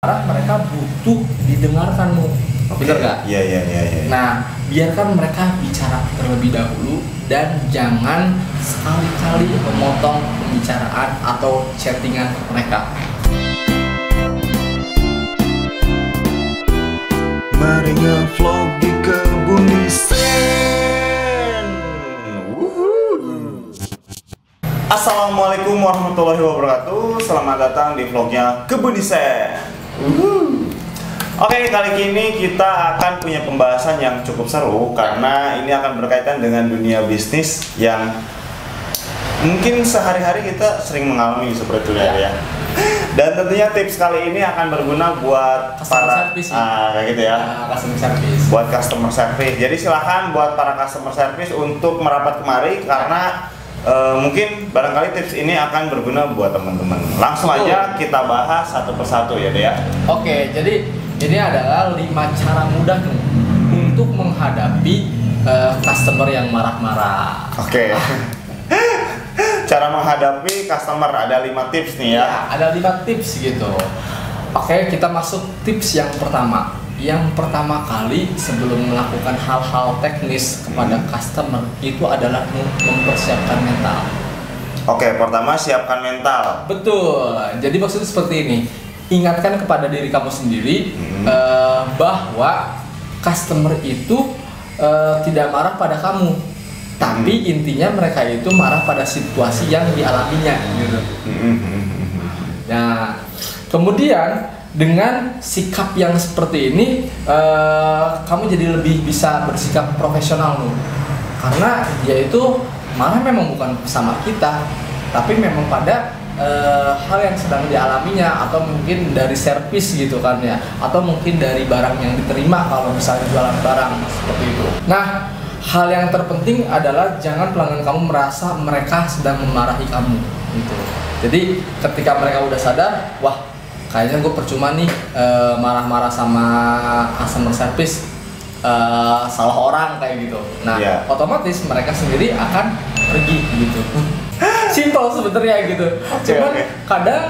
mereka butuh didengarkan, bener nggak? Iya. Nah, biarkan mereka bicara terlebih dahulu dan jangan sekali-kali memotong pembicaraan atau chattingan mereka. Mari nge-vlog di Kebunisen. Assalamualaikum warahmatullahi wabarakatuh. Selamat datang di vlognya Kebunisen. Oke, kali ini kita akan punya pembahasan yang cukup seru karena ini akan berkaitan dengan dunia bisnis yang mungkin sehari-hari kita sering mengalami seperti itu ya. Dan tentunya tips kali ini akan berguna buat Customer service, kayak gitu ya. Customer service. Buat customer service. Jadi silahkan buat para customer service untuk merapat kemari karena mungkin barangkali tips ini akan berguna buat teman-teman. Langsung aja kita bahas satu persatu ya, Dea. Oke, jadi ini adalah 5 cara mudah nih untuk menghadapi customer yang marah-marah. Oke. Cara menghadapi customer ada 5 tips nih ya. Ya, ada 5 tips gitu. Oke, kita masuk tips yang pertama. Yang pertama kali sebelum melakukan hal-hal teknis kepada customer itu adalah mempersiapkan mental. Oke, pertama siapkan mental. Betul. Jadi maksudnya seperti ini. Ingatkan kepada diri kamu sendiri bahwa customer itu tidak marah pada kamu, tapi intinya mereka itu marah pada situasi yang dialaminya gitu. Nah, kemudian dengan sikap yang seperti ini kamu jadi lebih bisa bersikap profesional nih, karena dia itu marah memang bukan sama kita, tapi memang pada hal yang sedang dialaminya, atau mungkin dari servis gitu kan ya, atau mungkin dari barang yang diterima kalau misalnya jualan barang seperti itu. Nah, hal yang terpenting adalah jangan pelanggan kamu merasa mereka sedang memarahi kamu gitu. Jadi ketika mereka udah sadar, wah kayaknya gue percuma nih marah-marah sama customer service, salah orang kayak gitu. Nah, otomatis mereka sendiri akan pergi gitu. Simple sebenarnya gitu. Cuman kadang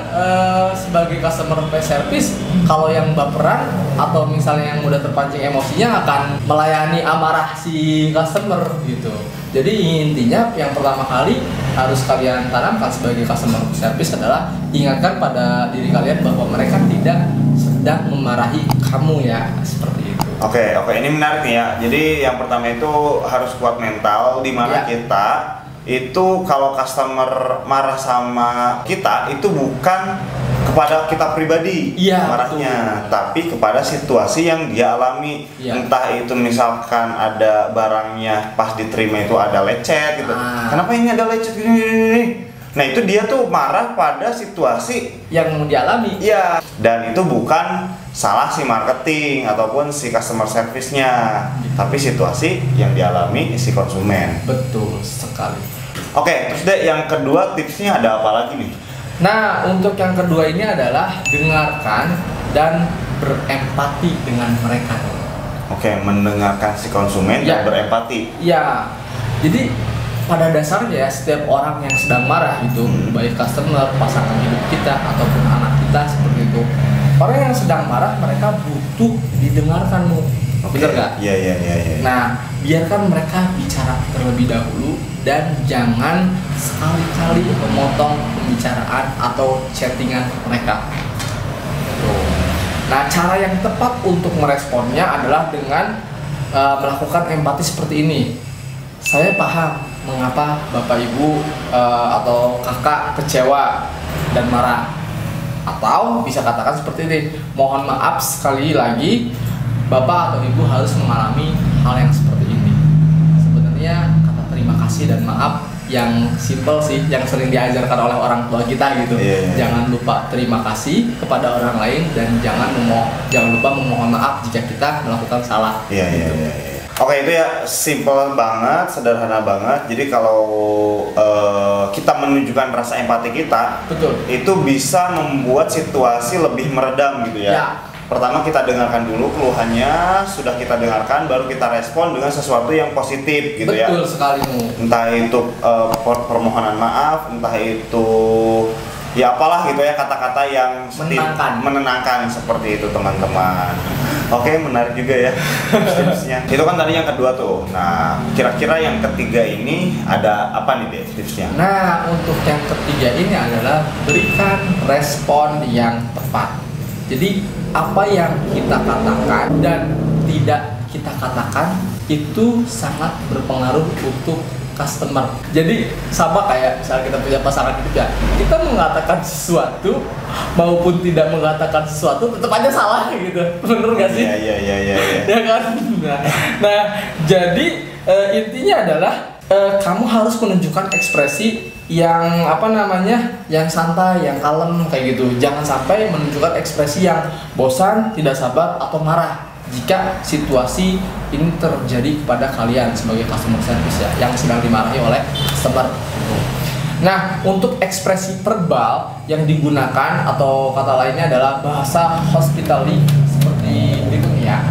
sebagai customer service, kalau yang baperan atau misalnya yang udah terpancing emosinya akan melayani amarah si customer gitu. Jadi intinya yang pertama kali harus kalian tanamkan sebagai customer service adalah ingatkan pada diri kalian bahwa mereka tidak sedang memarahi kamu ya, seperti itu. Oke, ini menarik nih ya. Jadi yang pertama itu harus kuat mental, di mana kita itu kalau customer marah sama kita itu bukan kepada kita pribadi marahnya, tapi kepada situasi yang dia alami. Entah itu misalkan ada barangnya pas diterima itu ada lecet gitu. Kenapa ini ada lecet gini? Nah, itu dia tuh marah pada situasi yang dialami. Iya. Dan itu bukan salah si marketing ataupun si customer service-nya, tapi situasi yang dialami si konsumen. Betul sekali. Oke, terus deh yang kedua tipsnya ada apa lagi nih? Nah, untuk yang kedua ini adalah dengarkan dan berempati dengan mereka. Oke, mendengarkan si konsumen dan berempati. Ya, jadi pada dasarnya ya, setiap orang yang sedang marah itu, baik customer, pasangan hidup kita, ataupun anak kita seperti itu, orang yang sedang marah mereka butuh didengarkan, bener nggak? Iya. Nah, biarkan mereka bicara terlebih dahulu dan jangan sekali-kali memotong pembicaraan atau chattingan mereka. Nah, cara yang tepat untuk meresponnya adalah dengan melakukan empati seperti ini. Saya paham mengapa Bapak Ibu atau Kakak kecewa dan marah. Atau bisa katakan seperti ini, mohon maaf sekali lagi Bapak atau Ibu harus mengalami hal yang seperti ini. Sebenarnya kata terima kasih dan maaf yang simple sih, yang sering diajarkan oleh orang tua kita gitu. Jangan lupa terima kasih kepada orang lain dan jangan lupa memohon maaf jika kita melakukan salah. Oke, itu ya simple banget, sederhana banget. Jadi kalau kita menunjukkan rasa empati kita, itu bisa membuat situasi lebih meredam gitu ya. Pertama kita dengarkan dulu keluhannya, sudah kita dengarkan, baru kita respon dengan sesuatu yang positif gitu ya. Betul sekali. Entah itu permohonan maaf, entah itu ya apalah gitu ya, kata-kata yang menenangkan seperti itu teman-teman. Oke, menarik juga ya tipsnya. Itu kan tadi yang kedua tuh. Nah, kira-kira yang ketiga ini ada apa nih deh tipsnya? Nah, untuk yang ketiga ini adalah berikan respon yang tepat. Jadi apa yang kita katakan dan tidak kita katakan itu sangat berpengaruh untuk customer. Jadi sama kayak misalnya kita punya pasangan hidup ya, kita mengatakan sesuatu maupun tidak mengatakan sesuatu tetap aja salah gitu. Bener nggak sih? Iya. Ya kan? Nah, jadi intinya adalah kamu harus menunjukkan ekspresi yang yang santai, yang kalem kayak gitu. Jangan sampai menunjukkan ekspresi yang bosan, tidak sabar atau marah jika situasi ini terjadi kepada kalian sebagai customer service ya, yang sedang dimarahi oleh customer. Nah, untuk ekspresi verbal yang digunakan atau kata lainnya adalah bahasa hospitality seperti berikut ya.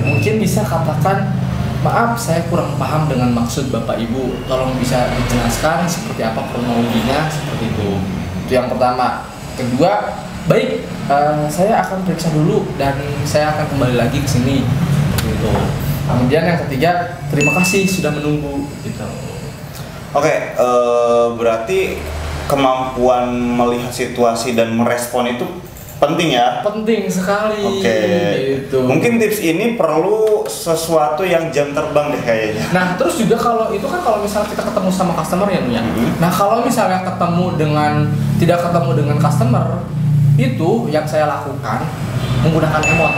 Mungkin bisa katakan, maaf saya kurang paham dengan maksud Bapak Ibu, tolong bisa dijelaskan seperti apa kronologinya, seperti itu. Itu yang pertama. Kedua, baik, saya akan periksa dulu dan saya akan kembali lagi ke sini, gitu. Kemudian yang ketiga, terima kasih sudah menunggu, gitu. Oke, berarti kemampuan melihat situasi dan merespon itu penting ya? Penting sekali. Oke. Gitu. Mungkin tips ini perlu sesuatu yang jam terbang deh kayaknya. Nah, terus juga kalau itu kan kalau misalnya kita ketemu sama customer ya, Nah, kalau misalnya tidak ketemu dengan customer, itu yang saya lakukan menggunakan emot.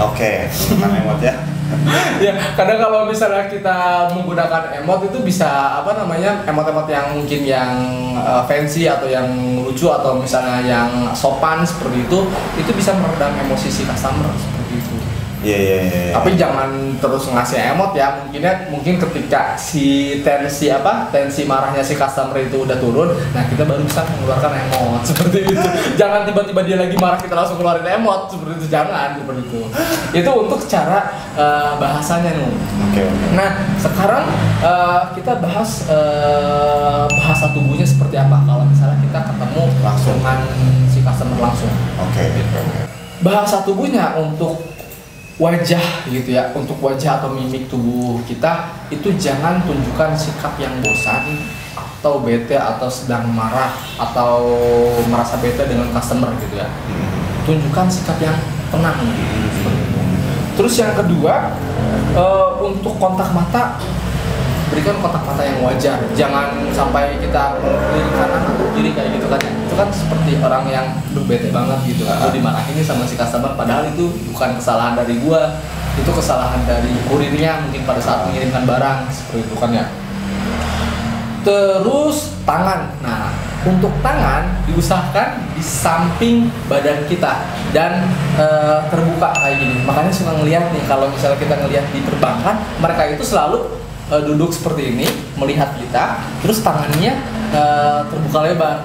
Oke, menggunakan emot ya. Ya, kadang kalau misalnya kita menggunakan emot itu bisa emot-emot yang mungkin yang fancy atau yang lucu atau misalnya yang sopan seperti itu bisa meredam emosi si customer seperti itu. Iya. Tapi jangan terus ngasih emot ya. Mungkin ketika si tensi marahnya si customer itu udah turun, nah kita baru bisa mengeluarkan emot seperti itu. Jangan tiba-tiba dia lagi marah kita langsung keluarin emot seperti itu, jangan seperti itu. Itu untuk cara bahasanya nih. Oke. Nah, sekarang kita bahas bahasa tubuhnya seperti apa kalau misalnya kita ketemu langsung dengan si customer langsung. Oke. Bahasa tubuhnya untuk wajah gitu ya, untuk wajah atau mimik tubuh kita itu jangan tunjukkan sikap yang bosan atau bete atau sedang marah atau merasa bete dengan customer gitu ya. Tunjukkan sikap yang tenang gitu. Terus yang kedua, untuk kontak mata, berikan kontak mata yang wajar. Jangan sampai kita kiri kanan atau kiri kayak gitu kan ya. Itu kan seperti orang yang bete banget gitu. Aku dimarahin sama si customer, padahal itu bukan kesalahan dari gua. Itu kesalahan dari kurirnya mungkin pada saat mengirimkan barang seperti itu kan ya. Terus tangan. Nah, untuk tangan diusahakan di samping badan kita dan terbuka kayak gini. Makanya suka ngelihat nih, kalau misalnya kita ngelihat di perbankan, mereka itu selalu duduk seperti ini, melihat kita, terus tangannya terbuka lebar.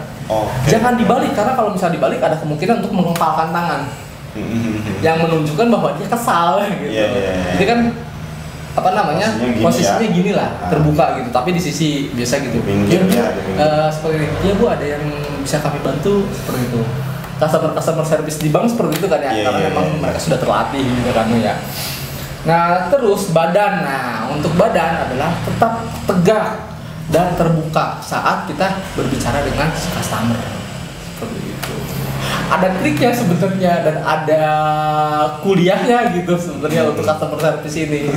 Jangan dibalik, karena kalau misalnya dibalik ada kemungkinan untuk mengepalkan tangan, yang menunjukkan bahwa dia kesal gitu. Jadi kan posisinya gini lah, terbuka gitu, tapi di sisi biasa gitu. Seperti ini. Ya Bu, ada yang bisa kami bantu seperti itu. Customer service di bank seperti itu kan ya, karena memang mereka sudah terlatih gitu kan ya. Nah, terus badan. Nah, untuk badan adalah tetap tegak dan terbuka saat kita berbicara dengan customer. Seperti itu. Ada triknya sebenarnya dan ada kuliahnya gitu sebenarnya untuk customer service ini.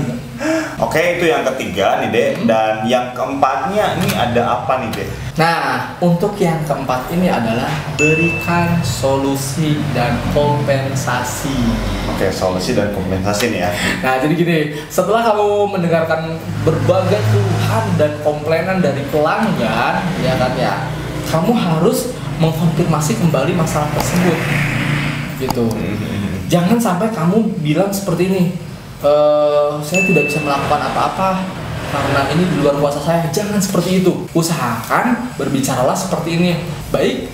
Oke, itu yang ketiga nih Dek. Dan yang keempatnya ini ada apa nih Dek? Nah, untuk yang keempat ini adalah berikan solusi dan kompensasi. Oke, solusi dan kompensasi nih ya. Nah, jadi gini, setelah kamu mendengarkan berbagai keluhan dan komplainan dari pelanggan, ya kan ya, kamu harus mengkonfirmasi kembali masalah tersebut, gitu. Jangan sampai kamu bilang seperti ini, saya tidak bisa melakukan apa-apa karena ini di luar kuasa saya. Jangan seperti itu. Usahakan berbicaralah seperti ini. Baik,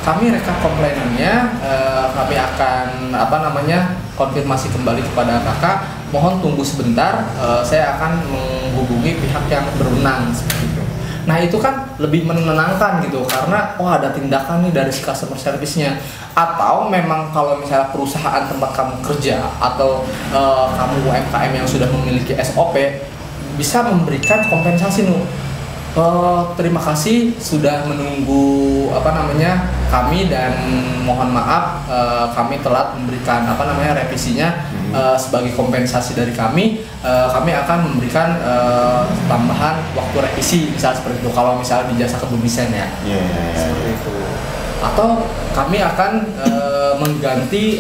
kami rekap komplainannya, kami akan konfirmasi kembali kepada kakak. Mohon tunggu sebentar, saya akan menghubungi pihak yang berwenang seperti itu. Nah itu kan lebih menenangkan gitu, karena ada tindakan nih dari si customer service-nya. Atau memang kalau misalnya perusahaan tempat kamu kerja atau kamu UMKM yang sudah memiliki SOP, bisa memberikan kompensasi nih. Terima kasih sudah menunggu kami, dan mohon maaf kami telat memberikan revisinya. Sebagai kompensasi dari kami akan memberikan tambahan waktu revisi, misalnya seperti itu. Kalau misalnya di jasa kebun desain ya, seperti itu. Atau kami akan mengganti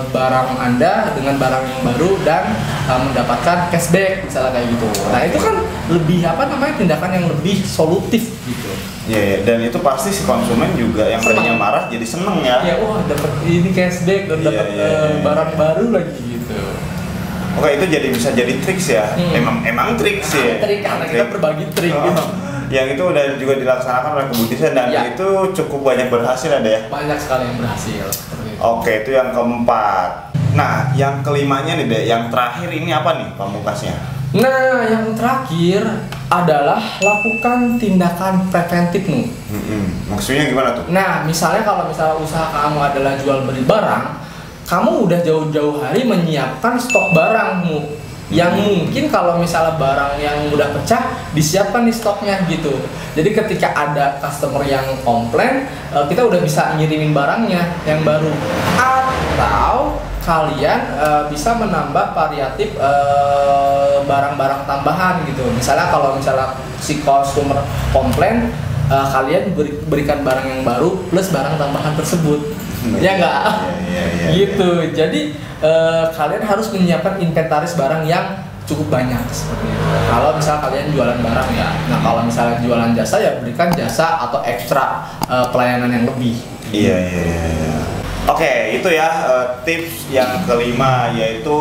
barang Anda dengan barang yang baru dan mendapatkan cashback, misalnya kayak gitu. Nah itu kan lebih tindakan yang lebih solutif gitu. Iya, dan itu pasti si konsumen juga yang tadinya marah jadi seneng ya. Iya, dapat ini cashback dan dapat barang baru lagi gitu. Oke, itu bisa jadi triks ya. Emang triks ya. Trik, karena kita berbagi trik. Yang itu udah juga dilaksanakan oleh kebun desain dan itu cukup banyak berhasil ada ya. Banyak sekali yang berhasil. Oke, itu yang keempat. Nah, yang kelimanya nih deh, yang terakhir ini apa nih pamungkasnya? Nah, yang terakhir adalah lakukan tindakan preventif nih. Maksudnya gimana tuh? Nah, misalnya kalau usaha kamu adalah jual beli barang, kamu udah jauh-jauh hari menyiapkan stok barangmu. Yang mungkin kalau misalnya barang yang udah pecah, disiapkan di stoknya gitu. Jadi ketika ada customer yang komplain, kita udah bisa ngirimin barangnya yang baru. Atau kalian bisa menambah variatif barang-barang tambahan gitu. Misalnya kalau si customer komplain, kalian berikan barang yang baru plus barang tambahan tersebut. Ya enggak? Gitu. Jadi kalian harus menyiapkan inventaris barang yang cukup banyak seperti itu. Kalau misal kalian jualan barang ya. Nah, kalau misalnya jualan jasa ya berikan jasa atau ekstra pelayanan yang lebih. Iya. Oke, itu ya tips yang kelima, yaitu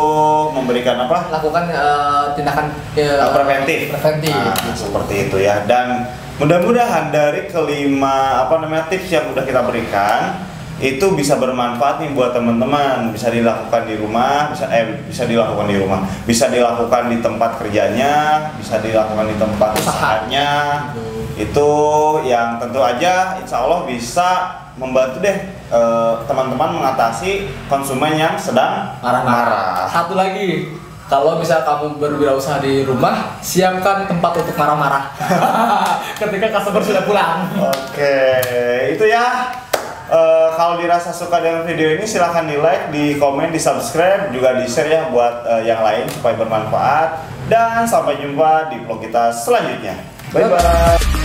memberikan apa? Lakukan tindakan preventif. Gitu. Seperti itu ya. Dan mudah-mudahan dari kelima tips yang udah kita berikan itu bisa bermanfaat nih buat teman-teman. Bisa dilakukan di rumah, bisa dilakukan di rumah, bisa dilakukan di tempat kerjanya, bisa dilakukan di tempat usahanya. Itu yang tentu aja insya Allah bisa membantu deh teman-teman mengatasi konsumen yang sedang marah-marah. Satu lagi, kalau misal kamu berwirausaha di rumah, siapkan tempat untuk marah-marah ketika customer sudah pulang. Oke, itu ya. Kalau dirasa suka dengan video ini silahkan di like, di komen, di subscribe, juga di share ya buat yang lain supaya bermanfaat. Dan sampai jumpa di vlog kita selanjutnya. Bye bye.